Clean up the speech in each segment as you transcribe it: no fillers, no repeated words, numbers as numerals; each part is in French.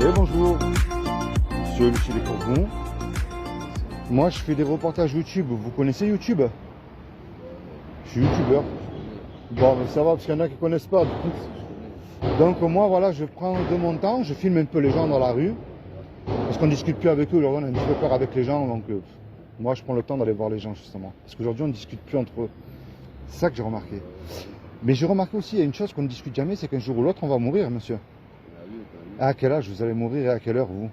Oui, bonjour, monsieur Michel Corbon. Moi, je fais des reportages YouTube. Vous connaissez YouTube? Je suis youtubeur. Bon, mais ça va, parce qu'il y en a qui ne connaissent pas. Donc, moi, voilà, je prends de mon temps, je filme un peu les gens dans la rue. Parce qu'on ne discute plus avec eux, aujourd'hui, on a un petit peu peur avec les gens. Donc, moi, je prends le temps d'aller voir les gens, justement. Parce qu'aujourd'hui, on ne discute plus entre eux. C'est ça que j'ai remarqué. Mais j'ai remarqué aussi, il y a une chose qu'on ne discute jamais, c'est qu'un jour ou l'autre, on va mourir, monsieur. À quel âge vous allez mourir et à quelle heure, vous?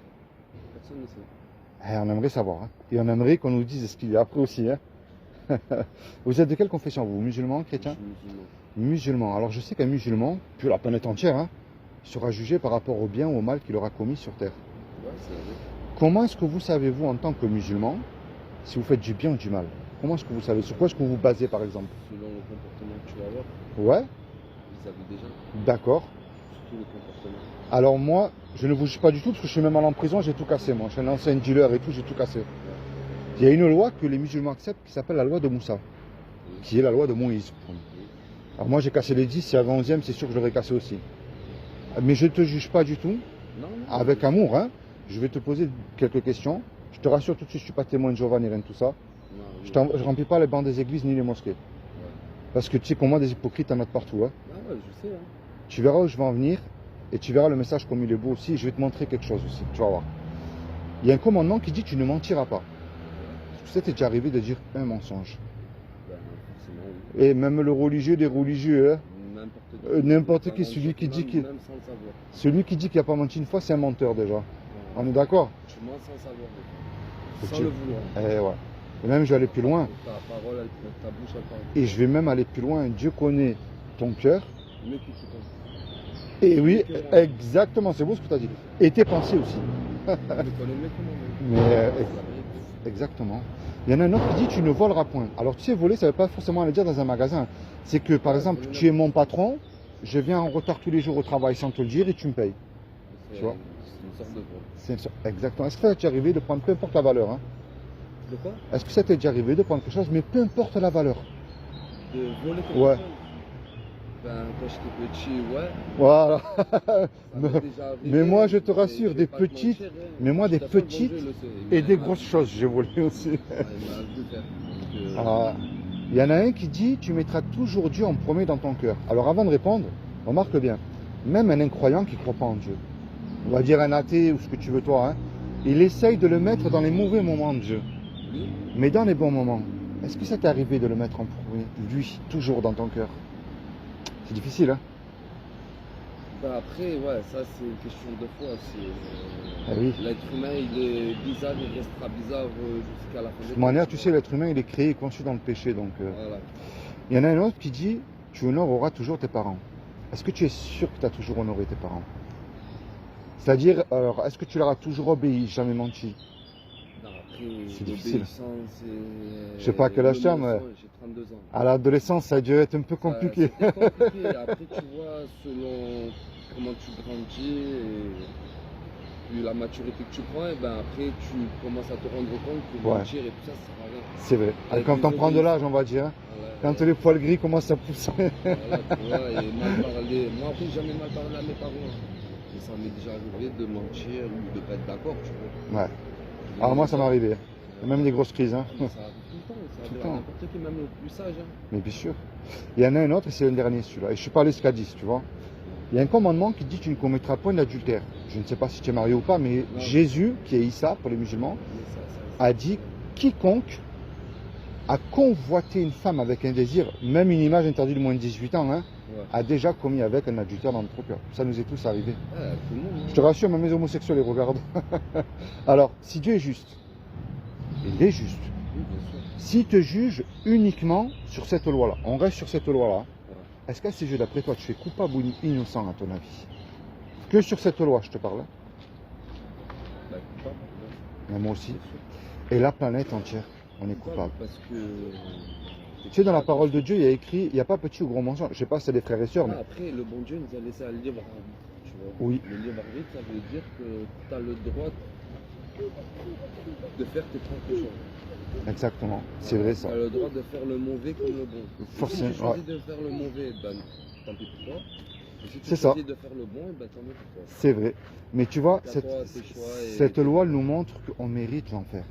Personne ne sait. On aimerait savoir. Hein. Et on aimerait qu'on nous dise ce qu'il y a après aussi. Hein. Vous êtes de quelle confession, vous? Musulman, chrétien? Musulman. Alors je sais qu'un musulman, puis la planète entière, hein, sera jugé par rapport au bien ou au mal qu'il aura commis sur terre. Ouais, c'est vrai. Comment est-ce que vous savez, vous, en tant que musulman, si vous faites du bien ou du mal? Comment est-ce que vous savez? Sur quoi est-ce que vous vous basez, par exemple? Selon le comportement que tu vas avoir Ouais, vis-à-vis des gens, d'accord. surtout le comportement. Alors moi, je ne vous juge pas du tout, parce que je suis même allé en prison, j'ai tout cassé, moi. Je suis un ancien dealer et tout, j'ai tout cassé. Il y a une loi que les musulmans acceptent qui s'appelle la loi de Moussa, qui est la loi de Moïse. Alors moi j'ai cassé les 10, si avant 11e, c'est sûr que je l'aurais cassé aussi. Mais je ne te juge pas du tout, Non, avec amour, hein. Je vais te poser quelques questions. Je te rassure tout de suite, je ne suis pas témoin de Jéhovah ni rien de tout ça. Non, Je ne remplis pas les bancs des églises ni les mosquées. Parce que tu sais comment des hypocrites en as partout. Hein. Ah ouais, je sais. Hein. Tu verras où je vais en venir et tu verras le message comme il est beau aussi. Je vais te montrer quelque chose aussi, tu vas voir. Il y a un commandement qui dit tu ne mentiras pas. Ça t'est déjà arrivé de dire un mensonge. Ben, forcément, oui. Et même le religieux des religieux, hein, n'importe qui, celui qui dit qu'il Même sans le savoir. celui qui dit qu'il n'a pas menti une fois, c'est un menteur déjà. On est d'accord? Tu mens sans savoir. Et Sans tu- le vouloir. Eh ouais. Et même je vais aller plus loin. Ta parole, ta bouche, elle parle. Et je vais même aller plus loin. Dieu connaît ton cœur. Mieux que tout le temps. Et oui, exactement, c'est beau ce que tu as dit. Et tes pensées aussi. Je le connais mieux que moi-même. Mais C'est la vérité. exactement. Il y en a un autre qui dit tu ne voleras point. Alors tu sais, voler, ça ne veut pas forcément aller dire dans un magasin. C'est que par exemple, tu es mon patron, je viens en retard tous les jours au travail sans te le dire et tu me payes. Tu vois. C'est une sorte de vol. Exactement. Est-ce que ça t'est déjà arrivé de prendre peu importe la valeur, hein? De quoi? Est-ce que ça t'est déjà arrivé de prendre quelque chose, mais peu importe la valeur? De voler quelque Ouais. chose. Ben, quand j'étais petit, ouais. Voilà. Ça m'est déjà arrivé. Mais moi, je te rassure, Je des vais pas te petites, mentir, hein. mais moi, des Tout à fait, le bon petites Dieu le sait. et Il des m'a grosses vu. choses, j'ai volé aussi. Ouais, il m'a vu faire. Donc, Ah, il y en a un qui dit tu mettras toujours Dieu en premier dans ton cœur. Alors avant de répondre, remarque bien, même un incroyant qui ne croit pas en Dieu, on va dire un athée ou ce que tu veux toi, hein, il essaye de le mettre dans les mauvais moments de Dieu. oui. Mais dans les bons moments, est-ce que ça t'est arrivé de le mettre en premier, lui, toujours dans ton cœur? C'est difficile, hein? Ben après, ouais, ça c'est une question de foi. Ah oui. L'être humain, il est bizarre, il restera bizarre jusqu'à la fin De des toute temps. manière, tu sais, l'être humain, il est créé et conçu dans le péché. Donc, Voilà. il y en a un autre qui dit tu honoreras toujours tes parents. Est-ce que tu es sûr que tu as toujours honoré tes parents? C'est-à-dire, alors, est-ce que tu leur as toujours obéi, jamais menti? Non, après, C'est difficile. l'obéissance, Je sais pas à quel âge t'as, mais j'ai 32 ans. à l'adolescence, ça a dû être un peu Ça, compliqué. c'était compliqué. Après, tu vois, selon comment tu grandis et puis la maturité que tu prends, et ben après, tu commences à te rendre compte que Ouais. mentir et tout ça, ça sert à rien. C'est vrai. Avec Quand les on prend de obéis- l'âge, on va dire, hein, Voilà, quand les poils gris commencent à pousser. voilà, tu vois, et mal parler. Moi, après, j'ai jamais mal parlé à mes parents. Mais ça m'est déjà arrivé de mentir ou de pas être d'accord, tu vois. Ouais. Alors moi, ça m'est arrivé. Même des grosses crises. Hein. Ça arrive tout le temps, ça Tout le arrive temps. à n'importe qui, même le plus sage. Hein. Mais bien sûr. Il y en a un autre, et c'est le dernier celui-là. Et je suis pas allé jusqu'à 10, tu vois. Il y a un commandement qui dit tu ne commettras point d'adultère. Je ne sais pas si tu es marié ou pas, mais Non. Jésus, qui est Issa pour les musulmans, Mais ça, a dit quiconque a convoité une femme avec un désir, même une image interdite de moins de 18 ans, hein, ouais. a déjà commis avec un adultère dans notre cœur. Ça nous est tous arrivé. Ouais, tout le monde. Hein. Je te rassure, même les homosexuels les regardent. Alors, si Dieu est juste, il est juste. Oui, bien sûr. S'il te juge uniquement sur cette loi-là, on reste sur cette loi-là, Ouais. est-ce qu'à ce jeu d'après toi, tu es coupable ou innocent à ton avis? Que sur cette loi, je te parle. Hein. Bah, coupable, ouais, Mais moi aussi. bien sûr. Et la planète entière, on est coupable. Parce que. Tu sais, dans la parole de Dieu, il y a écrit, il n'y a pas petit ou gros mensonge. Je sais pas si c'est des frères et sœurs, mais Ah, après, le bon Dieu nous a laissé un libre arbitre. Tu vois. oui, Le libre arbitre, ça veut dire que tu as le droit de faire tes propres choix. exactement. C'est vrai ça. Tu as le droit de faire le mauvais comme le bon. Forcément, Si tu choisis de faire le mauvais, ben tant pis pour toi. Et si tu C'est ça. choisis de faire le bon, eh ben, tant mieux pour toi. C'est vrai. Mais tu vois, C'est à toi, tes choix et- cette loi nous montre qu'on mérite l'enfer.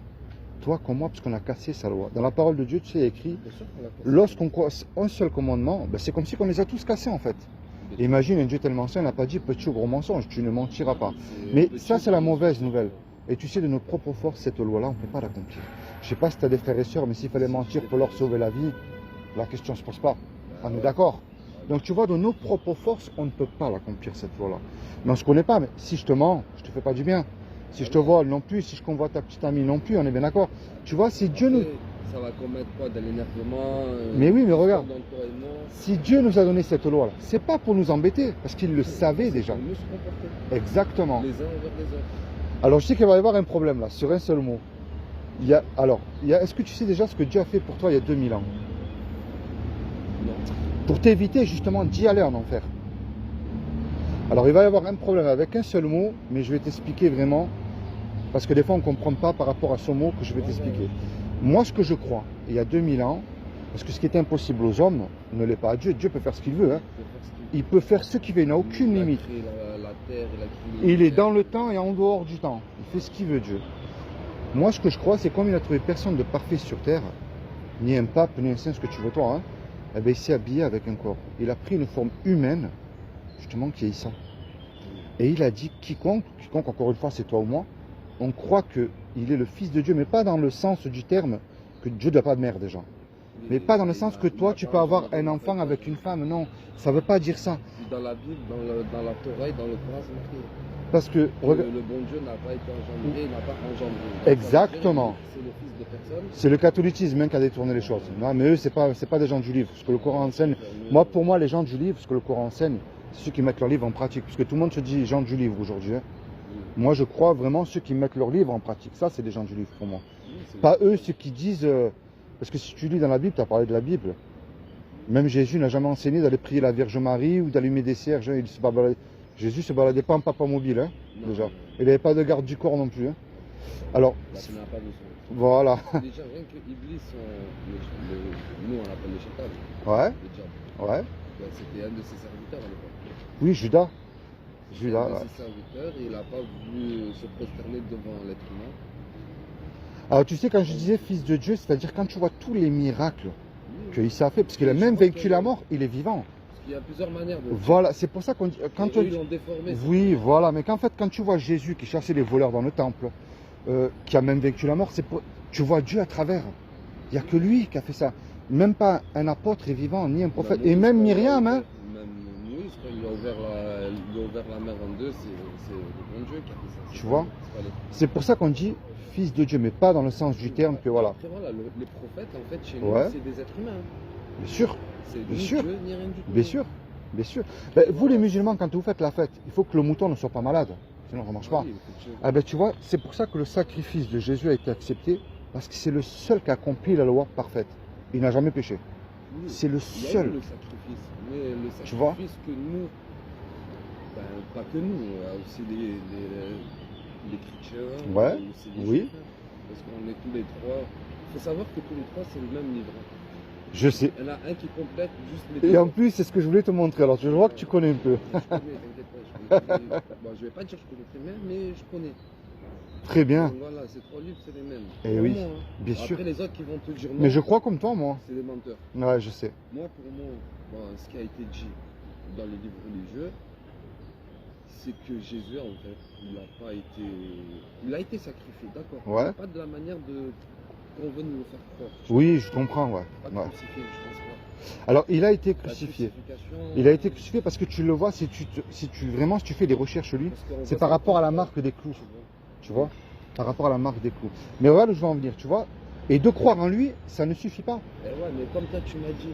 Toi comme moi, parce qu'on a cassé sa loi. Dans la parole de Dieu, tu sais, il y a écrit, Bien sûr qu'on l'a cassé. lorsqu'on croit un seul commandement, ben, c'est comme si on les a tous cassés en fait. Bien sûr. Imagine, un Dieu tellement saint n'a pas dit petit ou gros mensonge, tu ne mentiras pas. C'est Mais petit, ça, c'est la petit, mauvaise petit. nouvelle. Et tu sais, de nos propres forces, cette loi-là, on ne peut pas l'accomplir. Je sais pas si tu as des frères et sœurs, mais s'il fallait mentir pour leur sauver la vie, la question ne se pose pas. On est d'accord? Donc tu vois, de nos propres forces, on ne peut pas l'accomplir, cette loi-là. Mais on ne se connaît pas. Mais si je te mens, je te fais pas du bien. Si je te vole non plus, si je convoite ta petite amie non plus, on est bien d'accord. Tu vois, si Dieu nous... Après, ça va commettre quoi? De l'énervement. Mais oui, mais regarde. dans toi et moi. Si Dieu nous a donné cette loi-là, c'est pas pour nous embêter, parce qu'il le savait C'est déjà. pour mieux se comporter. Exactement. Les uns envers les autres. Alors je sais qu'il va y avoir un problème là, sur un seul mot. Est-ce que tu sais déjà ce que Dieu a fait pour toi il y a 2000 ans? Non. Pour t'éviter justement d'y aller en enfer. Alors il va y avoir un problème avec un seul mot, mais je vais t'expliquer vraiment, parce que des fois on ne comprend pas par rapport à ce mot que je vais t'expliquer. Moi ce que je crois, il y a 2000 ans, parce que ce qui est impossible aux hommes ne l'est pas à Dieu. Dieu peut faire ce qu'il veut. Hein. Il peut faire ce qu'il veut, il n'a aucune limite. Il a créé la terre, il a créé Il est dans le temps et en dehors du temps. Il fait ce qu'il veut, Dieu. Moi, ce que je crois, c'est comme il n'a trouvé personne de parfait sur terre, ni un pape, ni un saint, ce que tu veux toi, hein, eh bien, il s'est habillé avec un corps. Il a pris une forme humaine, justement, qui est ça. Et il a dit, quiconque, encore une fois, c'est toi ou moi, on croit qu'il est le Fils de Dieu, mais pas dans le sens du terme que Dieu n'a pas de mère déjà. Mais pas dans le sens que toi, tu peux avoir un enfant avec une femme. Non, ça ne veut pas dire ça. Dans la Bible, dans la Torah et dans le Coran, c'est marqué. Parce que, Le bon Dieu n'a pas été engendré, il n'a pas engendré. Exactement. C'est le fils de personne. c'est le catholicisme hein, qui a détourné les choses. Non, mais eux, c'est pas des gens du livre. Ce que le Coran enseigne. Moi, pour moi, les gens du livre, ce que le Coran enseigne, c'est ceux qui mettent leur livre en pratique. Parce que tout le monde se dit gens du livre aujourd'hui. Hein. Moi, je crois vraiment ceux qui mettent leur livre en pratique. Ça, c'est des gens du livre pour moi. Pas eux, ceux qui disent. Parce que si tu lis dans la Bible, tu as parlé de la Bible. Même Jésus n'a jamais enseigné d'aller prier la Vierge Marie ou d'allumer des cierges. Hein. Jésus se baladait pas en papa mobile, hein, déjà. Il n'avait pas de garde du corps non plus. Hein. Alors, Bah, tu n'as pas besoin. voilà. Déjà, rien que Iblis, nous on l'appelle le Shaitan, Ouais, le diable. ouais. Bah, c'était un de ses serviteurs à l'époque. Oui, Judas. Un Judas, de ouais. ses serviteurs, et il n'a pas voulu se prosterner devant l'être humain. Alors, tu sais, quand je disais fils de Dieu, c'est-à-dire quand tu vois tous les miracles Oui, qu'il s'est fait, parce qu'il a Je même crois vaincu que- la mort, il est vivant. Parce qu'il y a plusieurs manières de. Voilà, c'est pour ça qu'on dit. Quand Et eux, ils l'ont déformé. Oui, voilà, mais qu'en fait, quand tu vois Jésus qui chassait les voleurs dans le temple, qui a même vaincu la mort, tu vois Dieu à travers. Il n'y a que lui qui a fait ça. Même pas un apôtre est vivant, ni un prophète. Et même Myriam, hein. Même Moïse, quand il a ouvert la mer en deux, c'est le bon Dieu qui a fait ça. Tu vois C'est pour ça qu'on dit fils de Dieu, mais pas dans le sens du terme que voilà. Après, voilà, les prophètes, en fait, chez Ouais. nous, c'est des êtres humains. Bien sûr, C'est Bien ni sûr. Dieu, ni rien du tout. bien sûr, bien sûr. Ben, vous les musulmans, quand vous faites la fête, il faut que le mouton ne soit pas malade, sinon ça ne marche pas. Oui, effectivement. Ah ben tu vois, c'est pour ça que le sacrifice de Jésus a été accepté, parce que c'est le seul qui a accompli la loi parfaite. Il n'a jamais péché. Oui, C'est le il y a eu seul. le sacrifice, mais le sacrifice Tu vois que nous, ben, pas que nous, il y a aussi les chrétiens, Ouais, aussi les oui. juifs, hein, parce qu'on est tous les trois. Il faut savoir que tous les trois, c'est le même livre. Je sais. Il y en a un qui complète juste les Et deux. en plus, c'est ce que je voulais te montrer. Alors, je vois que tu connais un peu. Je connais, t'inquiète pas, je connais. Bon, je vais pas dire que je connais très bien, mais je connais. Très bien. Donc voilà, ces trois livres, c'est les mêmes. Eh Pour oui, moi, hein. bien Après, sûr. les autres qui vont te dire non, Mais je crois comme toi, moi. c'est des menteurs. Ouais, je sais. Moi, pour moi, bon, ce qui a été dit dans les livres religieux, c'est que Jésus, en fait, il a été sacrifié, d'accord. Ouais. Mais pas de la manière qu'on veut nous le faire croire. Oui, je comprends, ouais. Pas Ouais. crucifié, je pense pas. Alors, il a été La crucifié. crucifixion, Il a été crucifié parce que tu le vois, si tu fais des recherches lui, parce qu'on c'est voit par ça rapport à la comme ça, marque des clous. tu vois. Tu vois, par rapport à la marque des clous. Mais regarde où je veux en venir, tu vois. Et de croire en lui, ça ne suffit pas. Eh ouais, mais comme toi, tu m'as dit,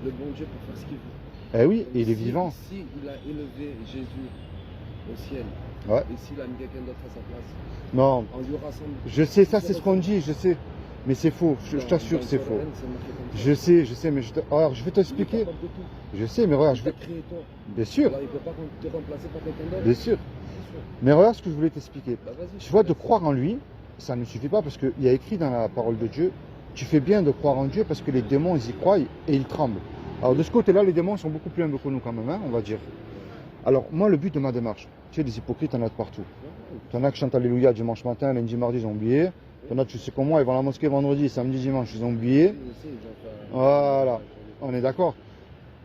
le bon Dieu peut faire ce qu'il veut. Eh oui, et il est Si- vivant. Si il a élevé Jésus au ciel, Ouais. et s'il a mis quelqu'un d'autre à sa place, Non, en lui rassemble. je sais, ça c'est ce qu'on dit, je sais. Mais c'est faux, je t'assure, c'est faux. Je sais, mais alors, je vais t'expliquer. Je sais, mais regarde, Je vais créer toi. bien sûr, Alors il peut pas te remplacer par quelqu'un d'autre. bien sûr. C'est sûr. Mais regarde ce que je voulais t'expliquer. Bah vas-y. Tu vois, de croire en lui, ça ne suffit pas parce qu'il y a écrit dans la parole de Dieu, tu fais bien de croire en Dieu parce que les démons, ils y croient et ils tremblent. Alors de ce côté-là, les démons sont beaucoup plus humbles que nous quand même, hein, on va dire. Alors, moi, le but de ma démarche, tu sais, des hypocrites, t'en as de partout. T'en as qui chantent Alléluia dimanche matin, lundi, mardi, ils ont oublié. T'en as, tu sais comme moi, ils vont à la mosquée vendredi, samedi, dimanche, ils ont oublié. Voilà, on est d'accord.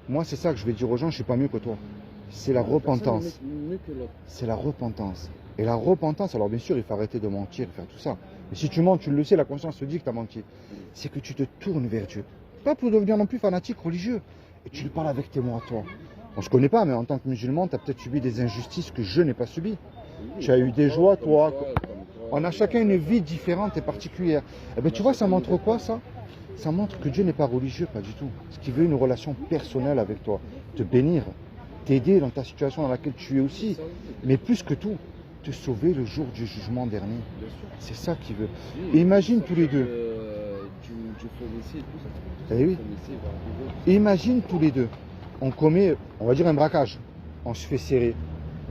Moi, c'est ça que je vais dire aux gens, je suis pas mieux que toi. C'est la repentance. Mieux que l'autre. C'est la repentance. Et la repentance, alors bien sûr, il faut arrêter de mentir et faire tout ça. Mais si tu mens, tu le sais, la conscience te dit que tu as menti. C'est que tu te tournes vers Dieu. Pas pour devenir non plus fanatique, religieux. Et tu lui parles avec tes mots à toi. On se connaît pas, mais en tant que musulman, tu as peut-être subi des injustices que je n'ai pas subies. Tu as eu des joies, toi. On a chacun une vie différente et particulière. Eh bien, tu vois, ça montre quoi, ça? Ça montre que Dieu n'est pas religieux, pas du tout. Ce qui veut une relation personnelle avec toi. Te bénir, t'aider dans ta situation dans laquelle tu es aussi. Mais plus que tout, te sauver le jour du jugement dernier. C'est ça qu'il veut. Et imagine tous les deux. Du homicide, tout ça. Eh oui. Imagine tous les deux. On commet, on va dire un braquage. On se fait serrer.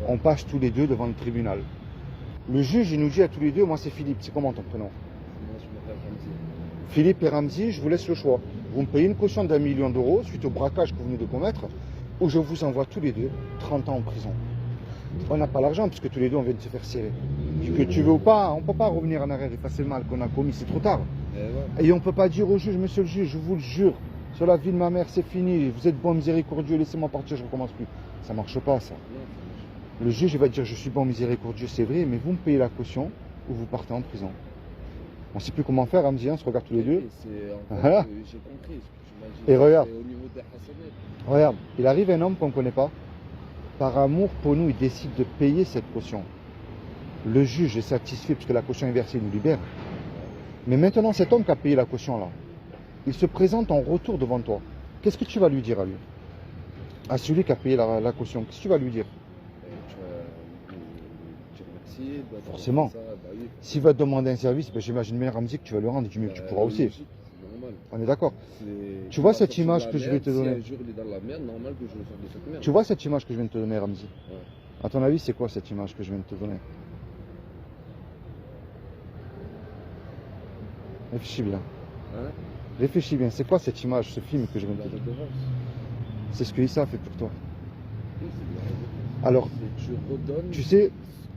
On passe tous les deux devant le tribunal. Le juge, il nous dit à tous les deux, moi c'est Philippe. C'est comment ton prénom? Moi, je m'appelle Ramzi. Philippe et Ramzi, je vous laisse le choix. Vous me payez une caution d'1 million d'euros suite au braquage que vous venez de commettre, ou je vous envoie tous les deux 30 ans en prison. On n'a pas l'argent puisque tous les deux on vient de se faire serrer. Que tu veux ou pas, on ne peut pas revenir en arrière, effacer le mal qu'on a commis, c'est trop tard. Et on ne peut pas dire au juge, monsieur le juge, je vous le jure, sur la vie de ma mère c'est fini, vous êtes bon, miséricordieux, laissez-moi partir, je ne recommence plus. Ça ne marche pas ça. Le juge il va dire, je suis bon, miséricordieux, c'est vrai, mais vous me payez la caution ou vous partez en prison. On ne sait plus comment faire, Ramzi, on se regarde tous les deux. Voilà. J'ai compris. Et regarde. Au niveau des hasanats. Regarde, il arrive un homme qu'on ne connaît pas. Par amour pour nous, il décide de payer cette caution. Le juge est satisfait puisque la caution est versée, il nous libère. Mais maintenant, cet homme qui a payé la caution là, il se présente en retour devant toi. Qu'est-ce que tu vas lui dire à lui? À celui qui a payé la caution, qu'est-ce que tu vas lui dire? Merci, forcément. Oui. S'il va te demander un service, ben, j'imagine bien Ramzi que tu vas le rendre du mieux que tu pourras aussi. Logique, c'est normal. On est d'accord. Tu vois cette image que je vais te donner? Si un jour il est dans la merde, normal que je le sorte de cette merde. Tu vois cette image que je viens de te donner, Ramzi? Ouais. À ton avis, c'est quoi cette image que je viens de te donner? Réfléchis bien. Hein? Réfléchis bien. C'est quoi cette image, ce film que je viens de La te donner? redevance. C'est ce que Issa a fait pour toi. Oui, c'est de la redevance. Alors, Tu redonnes tu sais,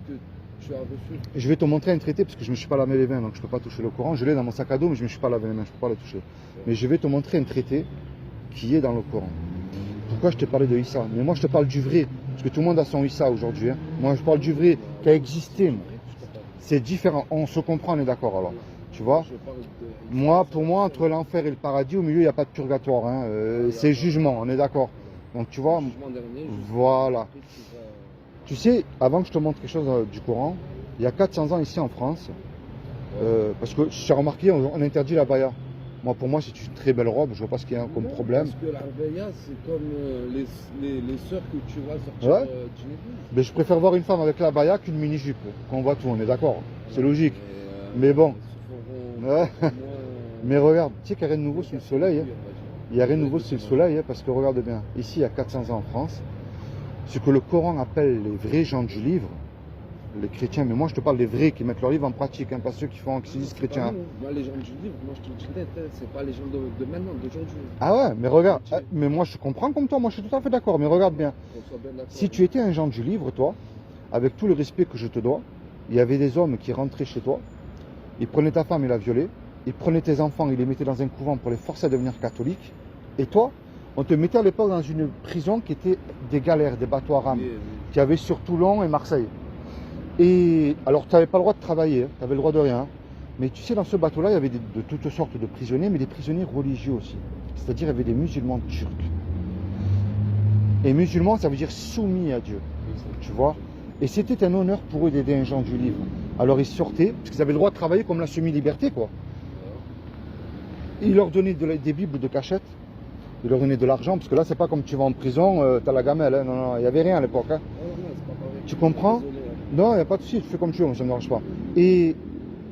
ce que tu as reçu. je vais te montrer un traité parce que je ne me suis pas lavé les mains, donc je ne peux pas toucher le Coran. Je l'ai dans mon sac à dos, mais je ne me suis pas lavé les mains, je ne peux pas le toucher. Mais je vais te montrer un traité qui est dans le Coran. Pourquoi je t'ai parlé de Issa? Mais moi, je te parle du vrai. Parce que tout le monde a son Issa aujourd'hui. Hein. Moi, je parle du vrai qui a existé. C'est différent. On se comprend, on est d'accord alors. Tu vois? Je parle de... Moi, pour moi, entre l'enfer et le paradis, au milieu, il n'y a pas de purgatoire. Hein. C'est jugement, on est d'accord. Donc, tu vois, Jugement dernier, juste voilà. après, tu vas- Tu sais, avant que je te montre quelque chose du Coran, il y a 400 ans ici en France, parce que j'ai remarqué, on interdit la baya. Moi, pour moi, c'est une très belle robe, je vois pas ce qu'il y a comme Non, problème. Parce que l'Arbeya, c'est comme les sœurs que tu vois sortir Ouais. d'une église. Mais je préfère voir une femme avec la baya qu'une mini-jupe, qu'on voit tout, on est d'accord. C'est logique. Mais bon. Ils se feront Ouais. moins- Mais regarde, tu sais qu'il n'y a rien de nouveau sous le soleil. Hein. Il n'y a rien de nouveau sous le soleil, hein, parce que regarde bien, ici, il y a 400 ans en France, ce que le Coran appelle les vrais gens du livre, les chrétiens, mais moi je te parle des vrais qui mettent leur livre en pratique, hein, pas ceux qui se disent chrétiens. Pas nous. Moi, les gens du livre, moi je te le dis net, hein, c'est pas les gens de maintenant, d'aujourd'hui. Ah ouais, mais regarde, mais moi je comprends comme toi, moi je suis tout à fait d'accord, mais regarde bien. Qu'on soit bien d'accord. Si tu étais un gens du livre, toi, avec tout le respect que je te dois, il y avait des hommes qui rentraient chez toi, ils prenaient ta femme et la violaient, ils prenaient tes enfants, ils les mettaient dans un couvent pour les forcer à devenir catholiques, et toi, on te mettait à l'époque dans une prison qui était des galères, des bateaux à rames, Oui. qu'il y avait sur Toulon et Marseille. Et alors tu n'avais pas le droit de travailler, tu avais le droit de rien, mais tu sais, dans ce bateau-là, il y avait de toutes sortes de prisonniers, mais des prisonniers religieux aussi. C'est-à-dire, il y avait des musulmans turcs. Et musulmans, ça veut dire soumis à Dieu, tu vois. Et c'était un honneur pour eux d'aider un gens du livre. Alors ils sortaient, parce qu'ils avaient le droit de travailler comme la semi-liberté, quoi. Ils leur donnaient des bibles de cachette, ils leur donnaient de l'argent, parce que là, c'est pas comme tu vas en prison, tu as la gamelle, hein. Non, non, il n'y avait rien à l'époque. Hein. Oh, non, c'est pas pareil. Tu comprends? Désolé, hein. Non, il n'y a pas de souci, tu fais comme tu veux, ça ne me dérange pas. Et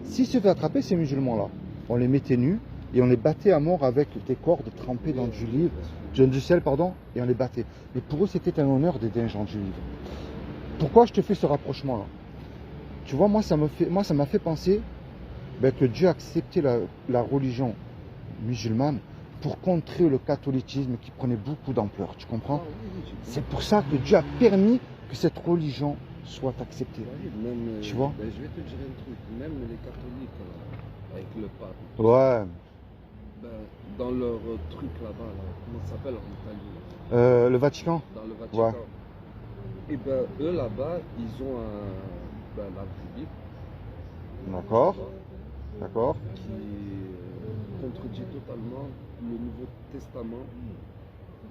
s'ils se fait attraper, ces musulmans-là, on les mettait nus et on les battait à mort avec des cordes trempées dans du livre, du sel, pardon, et on les battait. Mais pour eux, c'était un honneur d'aider un gens du livre. Pourquoi je te fais ce rapprochement-là? Tu vois, moi, ça m'a fait penser que Dieu a accepté la religion musulmane pour contrer le catholicisme qui prenait beaucoup d'ampleur, tu comprends? Ah oui, j'ai C'est pour ça que Dieu a permis que cette religion soit acceptée. Même, Tu vois? ben, je vais te dire un truc, même les catholiques, là, avec le pape, Ouais. ben, dans leur truc là-bas, là, comment ça s'appelle en Italie, là, Le Vatican? dans le Vatican, Ouais. et ben eux là-bas, ils ont ben, la Bible, D'accord. tu vois, D'accord. qui contredit totalement le Nouveau Testament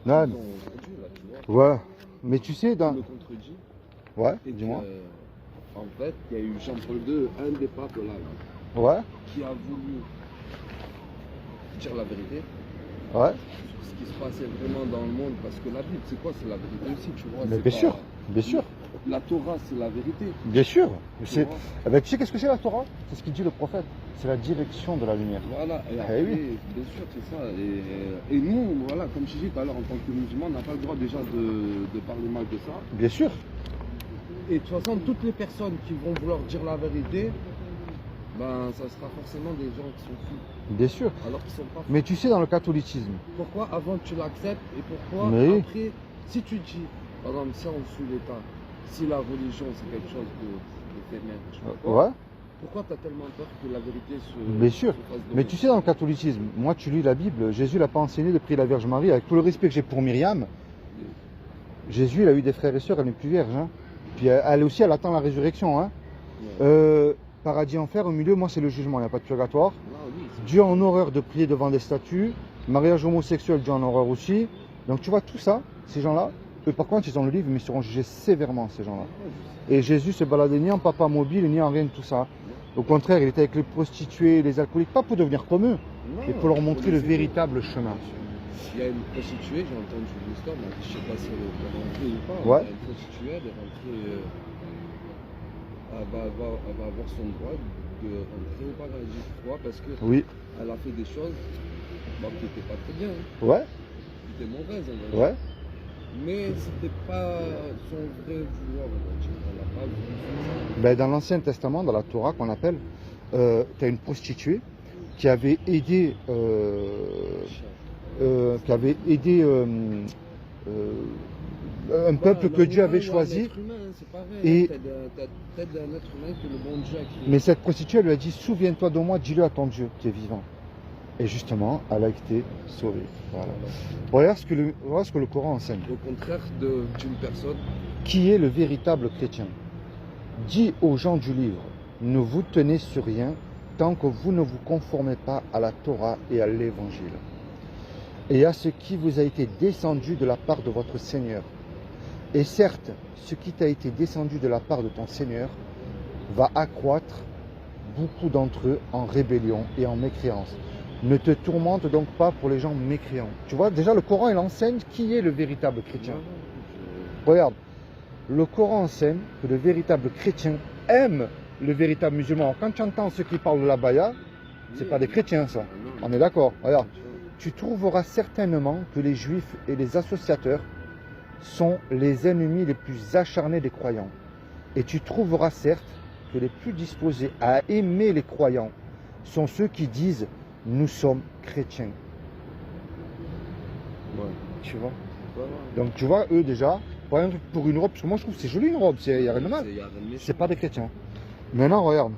Ah, qu'ils ont aujourd'hui, là, tu vois. ouais. Mais tu sais, dans... Le contredit. Ouais, Et dis-moi. en fait, il y a eu Jean-Paul II, un des papes là, Ouais. qui a voulu dire la vérité Ouais. sur ce qui se passait vraiment dans le monde. Parce que la Bible, c'est quoi? C'est la vérité aussi, tu vois. Mais c'est bien pas- sûr. Bien sûr. La Torah, c'est la vérité. Bien sûr. Tu C'est... vois. Eh ben, tu sais qu'est-ce que c'est la Torah? C'est ce qu'il dit le prophète. C'est la direction de la lumière. Voilà, et Eh après, oui. bien sûr, c'est ça. Et nous, voilà, comme je t'ai dit tout à l'heure, en tant que musulmans, on n'a pas le droit déjà de parler mal de ça. Bien sûr. Et de toute façon, toutes les personnes qui vont vouloir dire la vérité, ben, ça sera forcément des gens qui sont fous, Bien sûr. alors qu'ils sont pas fous. Mais tu sais, dans le catholicisme, Pourquoi avant tu l'acceptes et pourquoi Mais- après, si tu dis, par exemple, si on suit l'État, si la religion c'est quelque chose d'éphémère, je sais pas quoi, ouais. pourquoi tu as tellement peur que la vérité se, Bien sûr. se fasse Mais dominer? tu sais, dans le catholicisme, moi, tu lis la Bible, Jésus l'a pas enseigné de prier la Vierge Marie. Avec tout le respect que j'ai pour Myriam, Jésus, il a eu des frères et sœurs, elle n'est plus vierge. Hein. Puis elle aussi, elle attend la résurrection. Hein. Ouais. Paradis, enfer, au milieu, moi, c'est le jugement, il n'y a pas de purgatoire. Ah oui, c'est- Dieu en horreur de prier devant des statues. Mariage homosexuel, Dieu en horreur aussi. Donc tu vois, tout ça, ces gens-là, eux, par contre, ils ont le livre, mais ils seront jugés sévèrement, ces gens-là. Et Jésus se baladait ni en papa mobile, ni en rien de tout ça. Au contraire, il était avec les prostituées, les alcooliques, pas pour devenir comme eux, Non, mais pour leur montrer le les aider. véritable chemin. Il y a une prostituée, j'ai entendu l'histoire, mais je ne sais pas si elle est rentrée ou pas. Ouais. Il y a une prostituée, elle est rentrée, elle va avoir son droit de rentrer au paradis. Pourquoi? Parce qu'elle Oui, a fait des choses bon, qui n'étaient pas très bien, hein, ouais, qui étaient mauvaises, on va dire. ouais. Mais c'était pas son vrai vouloir, on va dire. Elle n'a pas voulu faire ça. Ben, dans l'Ancien Testament, dans la Torah qu'on appelle, tu as une prostituée qui avait aidé, un peuple que Dieu avait choisi. L'être humain, hein, c'est pareil. Et- T'aides un être humain que le bon Dieu a créé. Mais cette prostituée, elle lui a dit, souviens-toi de moi, dis-le à ton Dieu qui est vivant. Et justement, elle a été sauvée. Voilà. Regarde ce que le Coran enseigne. Au contraire d'une personne, Qui est le véritable chrétien? Dis aux gens du livre, ne vous tenez sur rien tant que vous ne vous conformez pas à la Torah et à l'Évangile, et à ce qui vous a été descendu de la part de votre Seigneur. Et certes, ce qui t'a été descendu de la part de ton Seigneur va accroître beaucoup d'entre eux en rébellion et en mécréance. Ne te tourmente donc pas pour les gens mécréants. Tu vois, déjà le Coran, il enseigne qui est le véritable chrétien. Regarde, le Coran enseigne que le véritable chrétien aime le véritable musulman. Alors, quand tu entends ceux qui parlent de la baya, c'est pas des chrétiens ça. On est d'accord. Regarde, tu trouveras certainement que les juifs et les associateurs sont les ennemis les plus acharnés des croyants. Et tu trouveras certes que les plus disposés à aimer les croyants sont ceux qui disent « nous sommes chrétiens Ouais. ». Tu vois? Voilà. Donc tu vois, eux déjà, par exemple pour une robe, parce que moi je trouve que c'est joli une robe, il n'y a rien de mal. Y a rien de méchant. C'est pas des chrétiens. Maintenant regarde,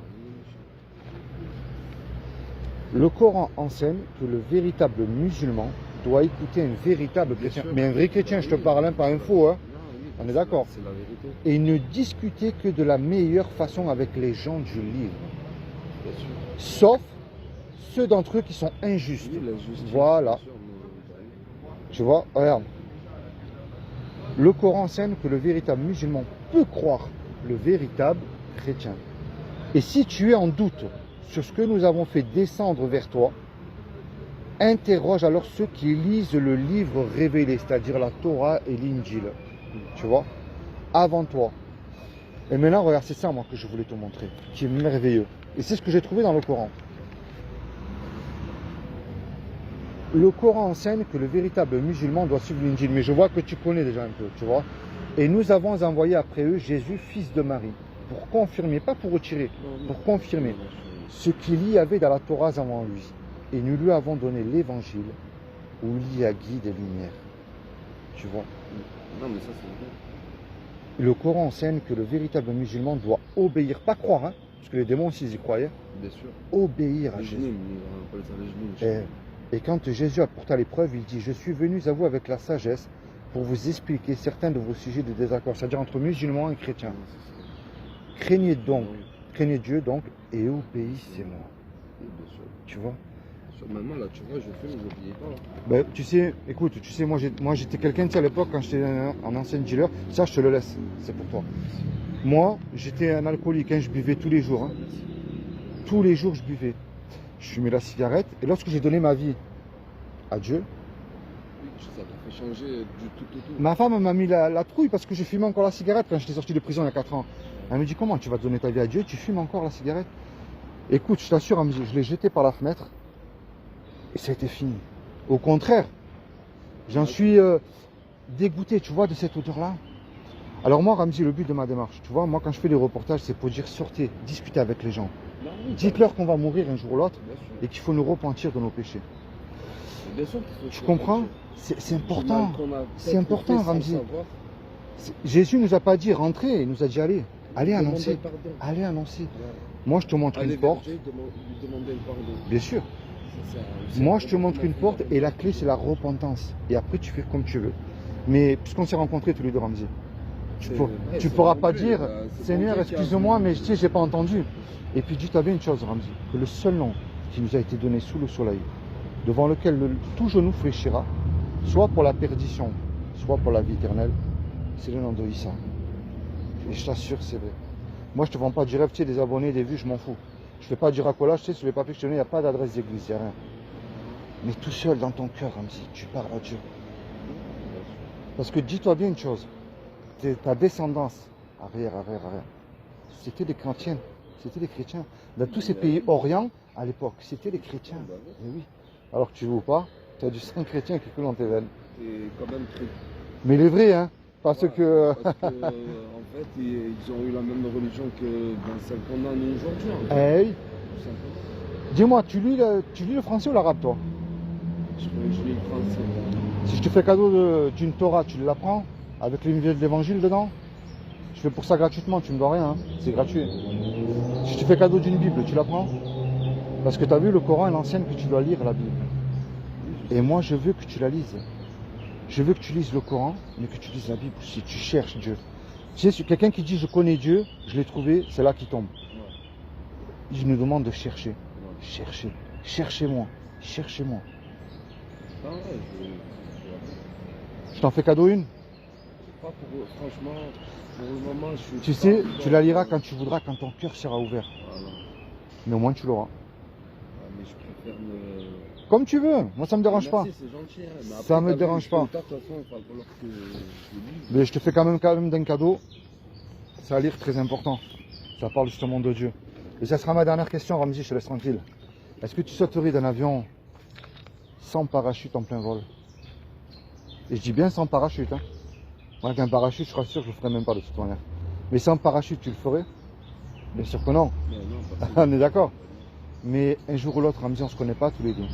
le Coran enseigne que le véritable musulman doit écouter un véritable Bien chrétien. sûr. Mais un vrai chrétien, je te parle, hein, pas un faux. Hein. Non, oui, On est d'accord. C'est la vérité, Et ne discuter que de la meilleure façon avec les gens du livre. bien sûr. Sauf ceux d'entre eux qui sont injustes. Oui, l'injustice, Voilà. bien sûr, mais- Tu vois, regarde. Le Coran enseigne que le véritable musulman peut croire le véritable chrétien. Et si tu es en doute sur ce que nous avons fait descendre vers toi, interroge alors ceux qui lisent le livre révélé, c'est-à-dire la Torah et l'Injil. Tu vois, avant toi. Et maintenant, regarde, c'est ça moi que je voulais te montrer, qui est merveilleux. Et c'est ce que j'ai trouvé dans le Coran. Le Coran enseigne que le véritable musulman doit suivre l'Injil, mais je vois que tu connais déjà un peu, tu vois. Et nous avons envoyé après eux Jésus, fils de Marie, pour confirmer, pas pour retirer, pour confirmer ce qu'il y avait dans la Torah avant lui. Et nous lui avons donné l'évangile où il y a guide et lumière. Tu vois. Non, mais ça, c'est vrai. Le Coran enseigne que le véritable musulman doit obéir, pas croire, hein, parce que les démons aussi ils y croyaient, Bien sûr. obéir à Les Jésus. genoux, on appelle ça les genoux. Et quand Jésus apporta l'épreuve, il dit, je suis venu à vous avec la sagesse pour vous expliquer certains de vos sujets de désaccord, c'est-à-dire entre musulmans et chrétiens. Craignez Dieu donc et obéissez-moi. Bien sûr. Tu vois. Maintenant, là, tu vois, je fume, n'oubliez pas. Ben, tu sais, écoute, tu sais, moi j'étais quelqu'un, tu sais, à l'époque, quand j'étais un ancien dealer, ça je te le laisse, c'est pour toi. Moi, j'étais un alcoolique, hein, je buvais tous les jours. Hein. Tous les jours, je buvais. Je fumais la cigarette, et lorsque j'ai donné ma vie à Dieu, Oui, ça t'a fait changer du tout au tout. ma femme m'a mis la trouille parce que j'ai fumé encore la cigarette quand j'étais sorti de prison il y a 4 ans. Elle me dit, comment tu vas donner ta vie à Dieu, tu fumes encore la cigarette? Écoute, je t'assure, elle me dit, je l'ai jeté par la fenêtre, et ça a été fini. Au contraire, j'en suis dégoûté, tu vois, de cette odeur-là. Alors moi, Ramzi, le but de ma démarche, tu vois, moi quand je fais des reportages, c'est pour dire sortez, discutez avec les gens. Non, oui, Dites-leur qu'on va mourir un jour ou l'autre bien sûr. et qu'il faut nous repentir de nos péchés. Bien sûr qu'il faut Tu se comprends? repentir. C'est important. Du mal qu'on a C'est peut-être important, fait sans Ramzi. le savoir. Jésus nous a pas dit rentrez, il nous a dit allez, allez Demandez annoncer. pardon. Allez annoncer. Voilà. Moi, je te montre Allez une vers porte. Dieu, lui demander le pardon. Bien sûr. C'est Moi, je te vraiment montre une comment porte faire. et la clé, c'est la repentance. Et après, tu fais comme tu veux. Mais puisqu'on s'est rencontrés tous les deux, Ramzi, tu Ouais, c'est pourras bon pas Dieu, dire, c'est Seigneur, bon Dieu qui a excuse-moi, voulu. mais tu sais, j'ai pas entendu. Et puis dis-toi bien une chose, Ramzi, que le seul nom qui nous a été donné sous le soleil, devant lequel tout genou fléchira, soit pour la perdition, soit pour la vie éternelle, c'est le nom de Issa. Et je t'assure, c'est vrai. Moi, je te vends pas du rêve, tu sais, des abonnés, des vues, je m'en fous. Je fais pas du racolage, tu sais, sur les papiers que je te donne, il n'y a pas d'adresse d'église, il n'y a rien. Mais tout seul dans ton cœur, Ramzi, tu parles à Dieu. Parce que dis-toi bien une chose, ta descendance, arrière, c'était des chrétiens. C'était des chrétiens. Dans tous ces pays orients, à l'époque, c'était des chrétiens. Et oui. Alors que tu veux ou pas, tu as du sang chrétien qui coule dans tes veines. C'est quand même très. Mais il est vrai, hein. Parce Voilà, que. Parce que, en fait, ils ont eu la même religion que celle qu'on a nous aujourd'hui. En fait, Hey, tout simplement. dis-moi, tu lis le français ou l'arabe, toi? Je lis le français. Si je te fais cadeau d'une Torah, tu l'apprends? Avec l'évangile dedans? Je fais pour ça gratuitement, tu me dois rien, hein. C'est gratuit. Si je te fais cadeau d'une Bible, tu la prends? Parce que tu as vu, le Coran, il enseigne que tu dois lire la Bible. Et moi, je veux que tu la lises. Je veux que tu lises le Coran, mais que tu lises la Bible si tu cherches Dieu. Tu sais, quelqu'un qui dit je connais Dieu, je l'ai trouvé, c'est là qu'il tombe. Je nous demande de chercher. Cherchez. Cherchez-moi. Cherchez-moi. Ah ouais, Je t'en fais cadeau une? pas pour, franchement, pour le moment, je suis. Tu sais, tu la liras quand tu voudras, quand ton cœur sera ouvert. Voilà. Mais au moins tu l'auras. Ah, mais je préfère me. Comme tu veux, moi ça me dérange pas. Merci, c'est gentil. Hein, mais après, Ça me t'as vu, dérange pas. De toute façon, il va falloir que je lise. Mais je te fais quand même d'un cadeau. Ça à lire très important. Ça parle justement de Dieu. Et ça sera ma dernière question, Ramzi, je te laisse tranquille. Est-ce que tu sauterais d'un avion sans parachute en plein vol? Et je dis bien sans parachute. Hein. Moi, avec un parachute, je suis sûr que je le ferais même pas de toute manière. Mais sans parachute, tu le ferais? Bien sûr que non. Mais non, On est d'accord. Mais un jour ou l'autre, Ramzi, on ne se connaît pas tous les deux.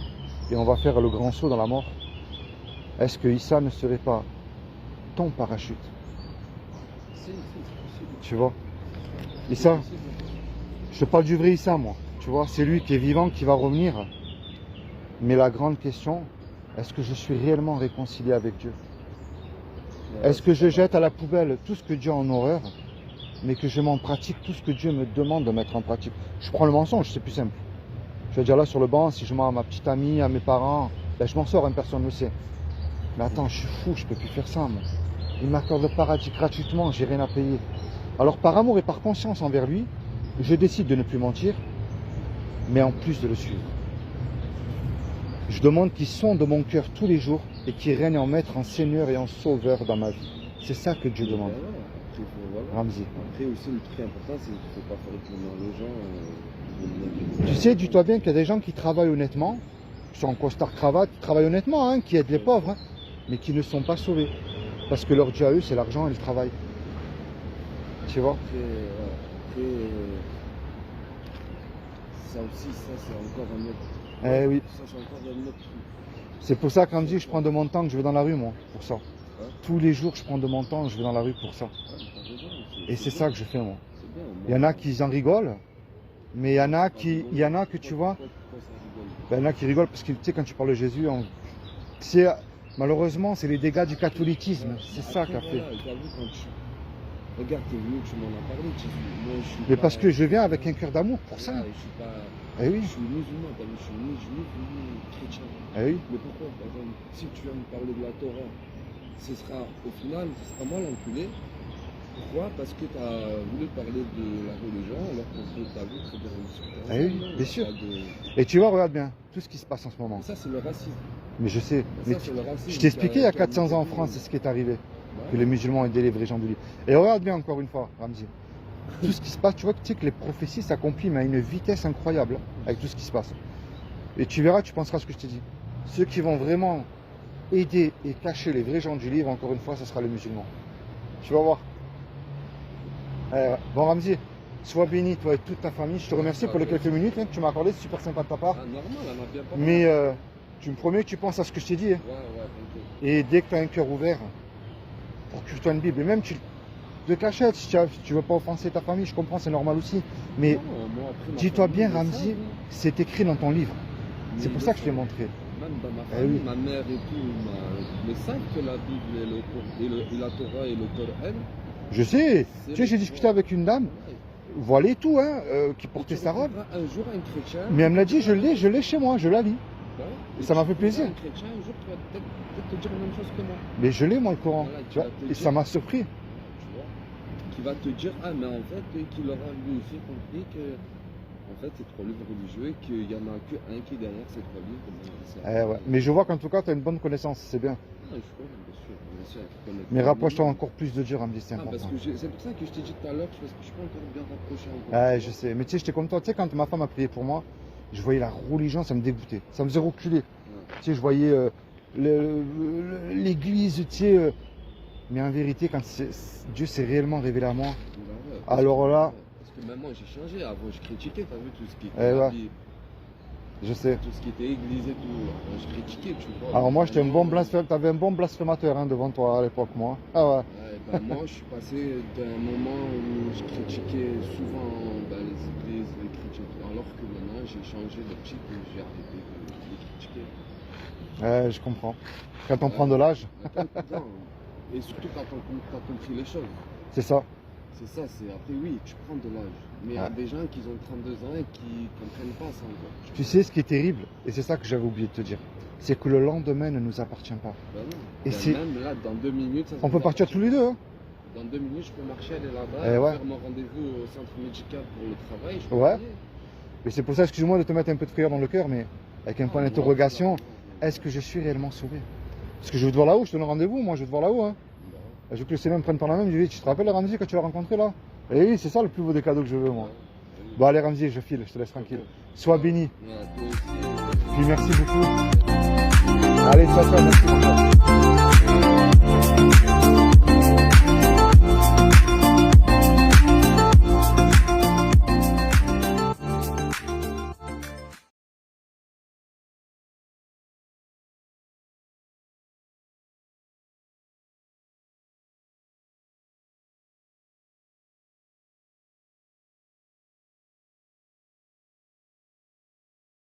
Et on va faire le grand saut dans la mort. Est-ce que Issa ne serait pas ton parachute? Si, c'est possible. Tu vois? Issa, je te parle du vrai Issa, moi. Tu vois, c'est lui qui est vivant, qui va revenir. Mais la grande question, est-ce que je suis réellement réconcilié avec Dieu? Est-ce que je jette à la poubelle tout ce que Dieu a en horreur, mais que je mets en pratique tout ce que Dieu me demande de mettre en pratique? Je prends le mensonge, c'est plus simple. Je vais dire là sur le banc, si je mens à ma petite amie, à mes parents, ben je m'en sors, hein, personne ne le sait. Mais attends, je suis fou, je peux plus faire ça, moi. Il m'accorde le paradis gratuitement, j'ai rien à payer. Alors par amour et par conscience envers lui, je décide de ne plus mentir, mais en plus de le suivre. Je demande qu'il sonde mon cœur tous les jours et qu'il règne en maître, en seigneur et en sauveur dans ma vie. C'est ça que Dieu demande. Voilà. Ramzi. Après aussi, le truc important, c'est qu'il ne faut pas faire tourner aux gens. Tu sais, dis-toi bien qu'il y a des gens qui travaillent honnêtement, qui sont en costard cravate, qui travaillent honnêtement, hein, qui aident les pauvres, hein, mais qui ne sont pas sauvés. Parce que leur Dieu à eux, c'est l'argent et le travail. Tu vois? Après, ça aussi, ça c'est encore un autre. Eh oui. Ça c'est encore un autre truc. C'est pour ça qu'Ramzi, je prends de mon temps que je vais dans la rue, moi, pour ça. Ouais. Tous les jours, je prends de mon temps, je vais dans la rue pour ça. Ouais, t'as raison, Et c'est ça que je fais, moi. C'est bien. Il y en a qui en rigolent, mais il y en a que tu vois, Pourquoi ça rigole? ben, il y en a qui rigolent parce que tu sais, quand tu parles de Jésus, malheureusement, c'est les dégâts du catholicisme. C'est ça qu'a fait. Voilà, t'as vu quand tu... Regarde, t'es venu, tu m'en as parlé, Jésus. Moi, je suis Mais pas- parce que je viens avec un cœur d'amour pour ça. Voilà, je suis pas... Eh oui, Je suis musulman, t'as vu, je suis ni juif ni chrétien. eh oui. Mais pourquoi, par exemple, si tu viens me parler de la Torah, ce sera, au final, ce sera moi l'enculé. Pourquoi? Parce que tu as voulu parler de la religion, alors que tu as vu très bien une situation. Ah oui, bien sûr. Et tu vois, regarde bien, tout ce qui se passe en ce moment. Ça, c'est le racisme. Mais je sais, mais Ça, c'est le racisme. je t'ai expliqué il y a 400 ans en France, c'est ce qui est arrivé. Que les musulmans ont aidé les vrais gens du livre. Et regarde bien encore une fois, Ramzi. Tout ce qui se passe, tu vois que tu sais que les prophéties s'accomplissent, mais à une vitesse incroyable, hein, avec tout ce qui se passe. Et tu verras, tu penseras à ce que je t'ai dit. Ceux qui vont vraiment aider et cacher les vrais gens du livre, encore une fois, ce sera les musulmans. Tu vas voir. Bon, Ramzi, sois béni, toi et toute ta famille. Je te remercie pour les quelques minutes hein, que tu m'as accordé, c'est super sympa de ta part. Ah, normal, elle m'a bien parlé. Mais tu me promets que tu penses à ce que je t'ai dit. Hein. Ouais, t'inquiète. Et dès que tu as un cœur ouvert, procure-toi une Bible. Et même de cachette, si tu veux pas offenser ta famille, je comprends, c'est normal aussi. Mais Non, moi, après, ma dis-toi famille, bien, ils le Ramzi, savent, c'est écrit dans ton livre. mais C'est ils pour le ça que je l'ai savent. montré. Même dans ma Eh famille, oui. ma mère et tout, ils savent que la Bible et la Torah et le Coran, Je sais. c'est Tu sais, j'ai discuté avec une dame, voilée et tout, hein, qui portait sa robe. Un jour, un chrétien. Mais elle me l'a dit, je l'ai chez moi, je la lis. Ouais. Et ça m'a fait tu trouveras plaisir. Un chrétien, un jour, tu vas peut-être te dire la même chose que moi. Mais je l'ai, moi, le Coran. Voilà, Tu vois, tu vas te et dire. ça m'a surpris. Tu vois. Qui va te dire, ah, mais en fait, qu'il aura lui aussi compris que. En fait, c'est 3 livres religieux et qu'il n'y en a qu'un qui est derrière ces 3 livres. Ouais. Mais je vois qu'en tout cas, tu as une bonne connaissance, c'est bien. Ah, je crois, bien sûr. Mais rapproche-toi encore plus de Dieu, Ramzi, c'est Ah, parce important. que c'est pour ça que je t'ai dit tout à l'heure, parce que je peux encore bien rapprocher encore. Ouais, je sais. Mais tu sais, j'étais comme toi. Tu sais, quand ma femme a prié pour moi, je voyais la religion, ça me dégoûtait. Ça me faisait reculer. Tu sais, je voyais l'église, tu sais. Mais en vérité, quand Dieu s'est réellement révélé à moi, Ouais, alors là, parce que même moi j'ai changé, avant je critiquais, t'as vu tout ce qui était ouais. habillé, je sais. tout ce qui était église et tout, je critiquais, tu vois. Alors moi, j'étais un bon blasphémateur. T'avais un bon blasphémateur hein, devant toi à l'époque, moi. Ah ouais. Ouais, ben moi je suis passé d'un moment où je critiquais souvent les églises, les chrétiens, alors que maintenant j'ai changé d'optique et j'ai arrêté de les critiquer. Ouais, je comprends. Quand on prend de l'âge, Attends, et surtout quand t'as compris les choses. c'est ça. C'est ça, c'est après oui, tu prends de l'âge. Mais il y a Ouais. des gens qui ont 32 ans et qui comprennent pas ça encore. Tu sais ce qui est terrible, et c'est ça que j'avais oublié de te dire, c'est que le lendemain ne nous appartient pas. Ben non. Et Ben c'est- même là, dans 2 minutes, ça On peut partir tous les deux. Hein. Dans 2 minutes, je peux marcher, aller là-bas, Eh ouais. faire mon rendez-vous au centre médical pour le travail. Je peux Ouais. y aller. Et c'est pour ça, excuse-moi de te mettre un peu de frayeur dans le cœur, mais avec un point Non, d'interrogation, non, non. est-ce que je suis réellement sauvé? Parce que je veux te voir là-haut, je te donne rendez-vous, moi je veux te voir là-haut. Hein. Je veux que le Seigneur me prenne par la main, je lui dis, tu te rappelles Ramzi quand tu l'as rencontré là? Et oui, c'est ça le plus beau des cadeaux que je veux moi. Bon allez Ramzi, je file, je te laisse tranquille. Sois béni. Ouais, toi aussi. Puis merci beaucoup. Allez, ciao, ciao, merci. Mon frère.